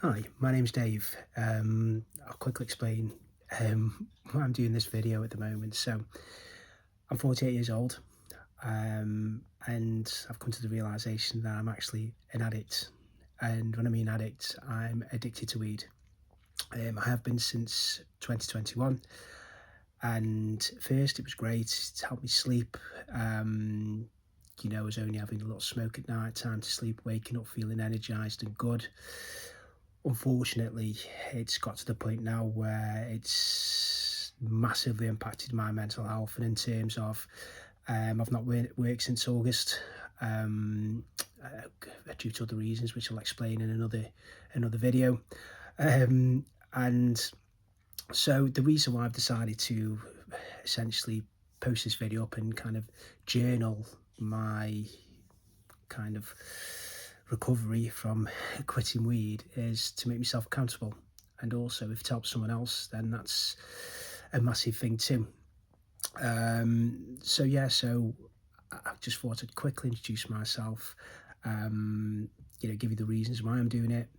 Hi, my name's Dave. I'll quickly explain why I'm doing this video at the moment. So, I'm 48 years old, and I've come to the realization that I'm actually an addict. And when I mean addict, I'm addicted to weed. I have been since 2021. And first, it was great. It helped me sleep. I was only having a little smoke at night, time to sleep, waking up feeling energized and good. Unfortunately, it's got to the point now where it's massively impacted my mental health, and in terms of, I've not worked since August, um, due to other reasons, which I'll explain in another video. And so the reason why I've decided to essentially post this video up and kind of journal my kind of recovery from quitting weed is to make myself accountable. And also, if it helps someone else, then that's a massive thing too. So I just thought I'd quickly introduce myself, give you the reasons why I'm doing it.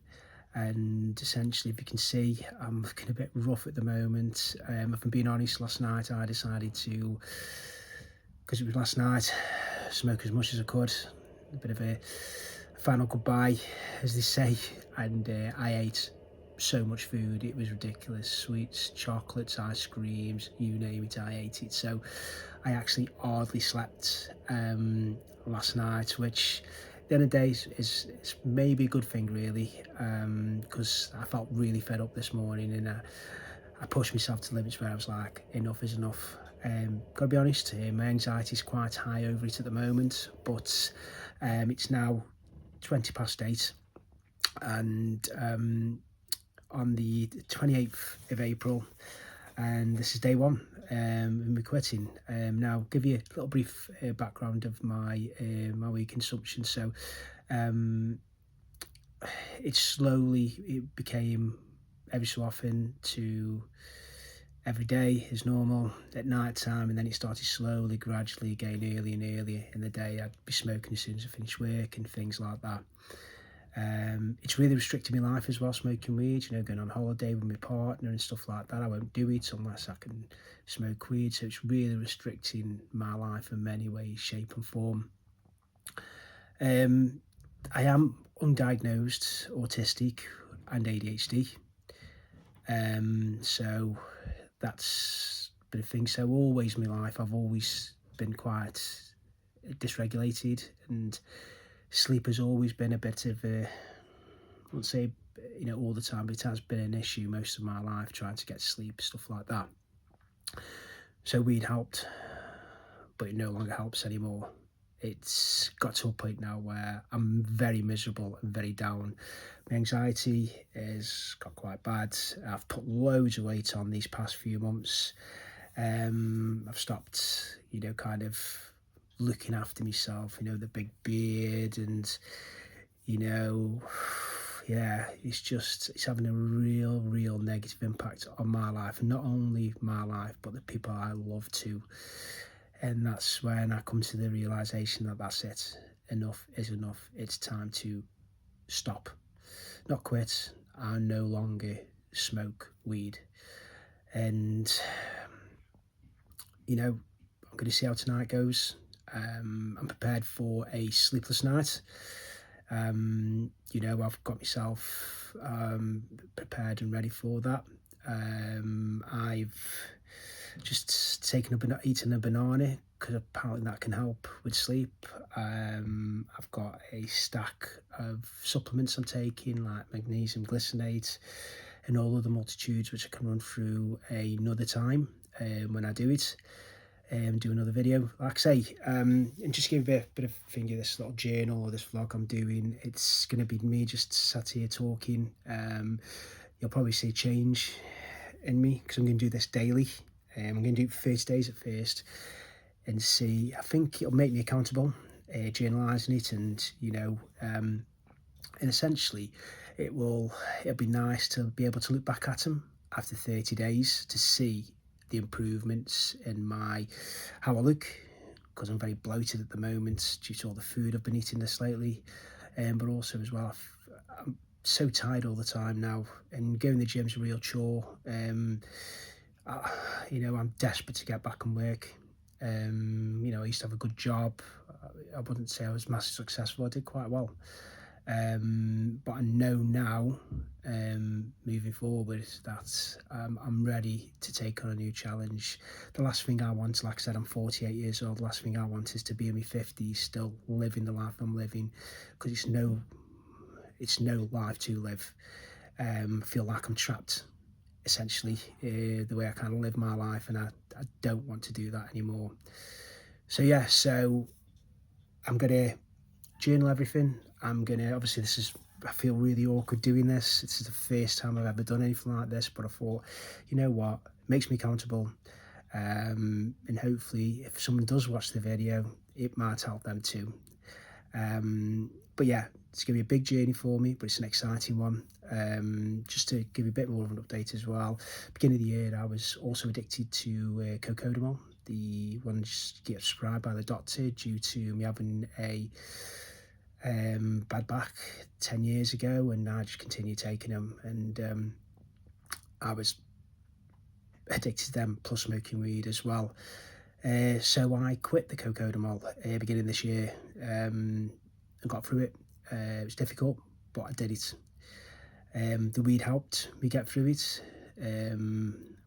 And essentially, if you can see, I'm looking a bit rough at the moment. If I'm being honest, last night I decided to, because it was last night, smoke as much as I could. A bit of a final goodbye, as they say. And I ate so much food, it was ridiculous. Sweets, chocolates, ice creams, you name it, I ate it. So I actually hardly slept last night, which at the end of the day is maybe a good thing, really, because I felt really fed up this morning, and I pushed myself to limits where I was like, enough is enough. Gotta be honest, my anxiety is quite high over it at the moment, but it's now 20 past 8, and on the 28th of April, and this is day one in my quitting. Now, give you a little brief background of my weed consumption. So, um, it became every so often to every day as normal at night time, and then it started slowly, gradually, getting earlier and earlier in the day. I'd be smoking as soon as I finished work and things like that. It's really restricted my life as well, smoking weed, going on holiday with my partner and stuff like that. I won't do it unless I can smoke weed. So it's really restricting my life in many ways, shape and form. Um, I am undiagnosed autistic and ADHD. So that's been a thing. So always in my life, I've always been quite dysregulated, and sleep has always been a bit of a, I won't say, all the time, but it has been an issue most of my life, trying to get sleep, stuff like that. So weed helped, but it no longer helps anymore. It's got to a point now where I'm very miserable and very down. My anxiety has got quite bad. I've put loads of weight on these past few months. I've stopped, kind of looking after myself, the big beard, and, you know, yeah, it's having a real negative impact on my life, and not only my life, but the people I love too. And that's when I come to the realization that that's it. Enough is enough. It's time to stop, not quit. I no longer smoke weed. And, I'm going to see how tonight goes. I'm prepared for a sleepless night. I've got myself prepared and ready for that. I've just eaten a banana, because apparently that can help with sleep. I've got a stack of supplements I'm taking, like magnesium glycinate and all other multitudes, which I can run through another time when I do it. Do another video, like I say, and just give a bit of finger this little journal or this vlog I'm doing. It's going to be me just sat here talking. You'll probably see a change in me, because I'm going to do this daily. I'm going to do it for 30 days at first, and see. I think it'll make me accountable, journalising it, and essentially it'll be nice to be able to look back at them after 30 days to see the improvements in how I look, because I'm very bloated at the moment due to all the food I've been eating this lately, but also as well, so tired all the time now, and going to the gym's a real chore. I'm desperate to get back and work. I used to have a good job. I wouldn't say I was massively successful. I did quite well. But I know now, moving forward, that I'm ready to take on a new challenge. The last thing I want, like I said, I'm 48 years old. The last thing I want is to be in my 50s, still living the life I'm living, because it's no life to live. I feel like I'm trapped, essentially, the way I kind of live my life, and I don't want to do that anymore. So yeah, so I'm gonna journal everything. I'm gonna, obviously I feel really awkward doing this. This is the first time I've ever done anything like this, but I thought, you know what, it makes me accountable. And hopefully if someone does watch the video, it might help them too. But yeah, it's going to be a big journey for me, but it's an exciting one. Just to give you a bit more of an update as well, beginning of the year, I was also addicted to Cocodamol, the ones you get prescribed by the doctor due to me having a bad back 10 years ago, and I just continued taking them, and I was addicted to them, plus smoking weed as well. So I quit the Cocodamol beginning this year, and got through it. It was difficult, but I did it. The weed helped me get through it,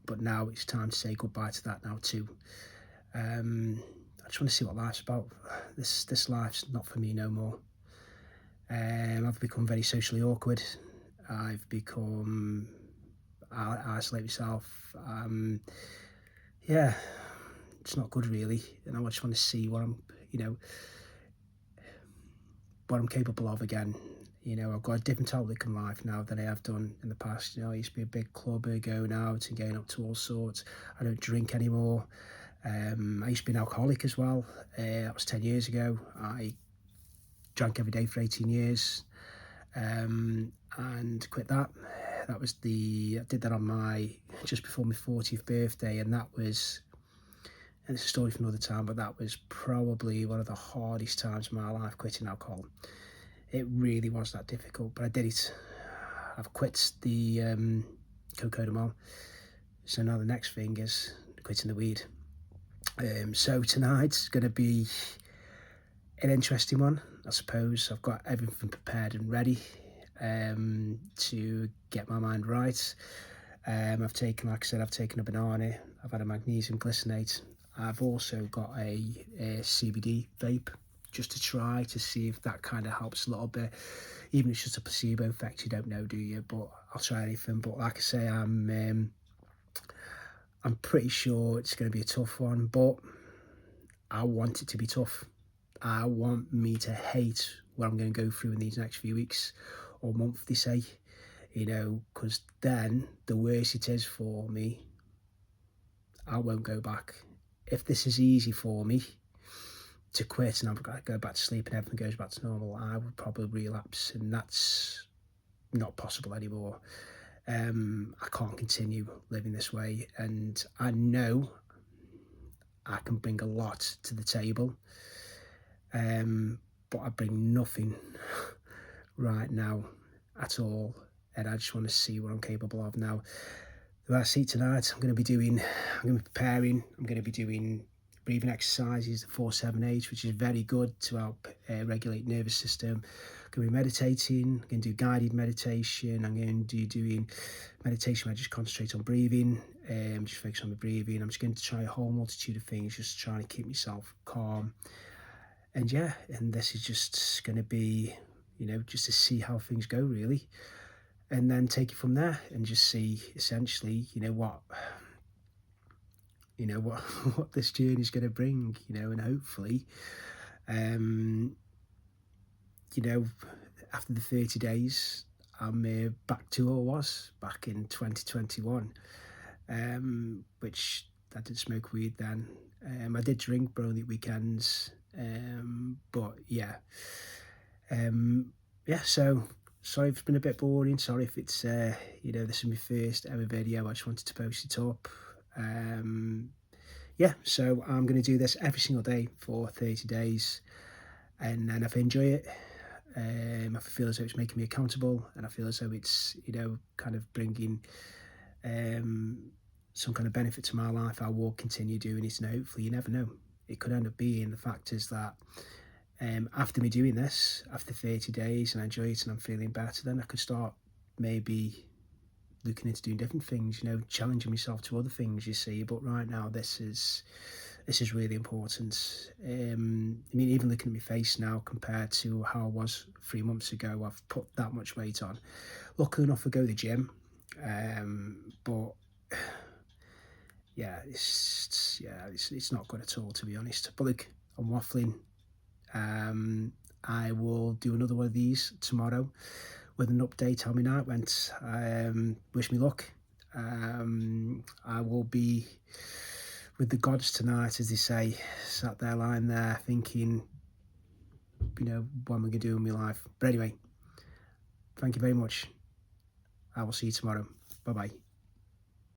but now it's time to say goodbye to that now too. I just want to see what life's about. This life's not for me no more. I've become very socially awkward. I've become, I isolate myself. Yeah, it's not good really, and I just want to see what I'm capable of again. I've got a different outlook in life now than I have done in the past. I used to be a big clubber, going out and getting up to all sorts. I don't drink anymore. I used to be an alcoholic as well. That was 10 years ago. I drank every day for 18 years, and quit that. I did that on just before my 40th birthday, and it's a story for another time, but that was probably one of the hardest times of my life, quitting alcohol. It really was that difficult, but I did it. I've quit the Cocodamol, so now the next thing is quitting the weed. So tonight's going to be an interesting one, I suppose. I've got everything prepared and ready to get my mind right. I've taken a banana, I've had a magnesium glycinate. I've also got a CBD vape, just to try to see if that kind of helps a little bit. Even if it's just a placebo effect, you don't know, do you? But I'll try anything. But like I say, I'm pretty sure it's going to be a tough one, but I want it to be tough. I want me to hate what I'm going to go through in these next few weeks or month, they say, because then the worse it is for me, I won't go back. If this is easy for me to quit and I've got to go back to sleep and everything goes back to normal, I would probably relapse, and that's not possible anymore. I can't continue living this way, and I know I can bring a lot to the table, but I bring nothing right now at all, and I just want to see what I'm capable of now. The I see tonight, I'm going to be preparing. I'm going to be doing breathing exercises, the 4-7-8, which is very good to help regulate nervous system. I'm going to be meditating. I'm going to do guided meditation. I'm going to be doing meditation where I just concentrate on breathing, just focus on the breathing. I'm just going to try a whole multitude of things, just trying to keep myself calm. And yeah, and this is just going to be, just to see how things go really, and then take it from there and just see essentially, what what this journey is going to bring, and hopefully, after the 30 days, I'm back to who I was back in 2021, which I did smoke weed then. I did drink, bro, the weekends, but yeah. So sorry if it's been a bit boring. Sorry if it's, this is my first ever video. I just wanted to post it up. So I'm going to do this every single day for 30 days. And then if I enjoy it, I feel as though it's making me accountable, and I feel as though it's, kind of bringing some kind of benefit to my life, I will continue doing it. And hopefully, you never know, it could end up being the fact is that after me doing this, after 30 days, and I enjoy it and I'm feeling better, then I could start maybe looking into doing different things, challenging myself to other things, you see. But right now, this is really important. I mean, even looking at my face now compared to how I was 3 months ago, I've put that much weight on. Luckily enough, I go to the gym, but yeah, it's not good at all, to be honest. But look, I'm waffling. I will do another one of these tomorrow with an update how my night went. Wish me luck. I will be with the gods tonight, as they say, sat there lying there thinking, what am I going to do in my life? But anyway, thank you very much. I will see you tomorrow. Bye bye.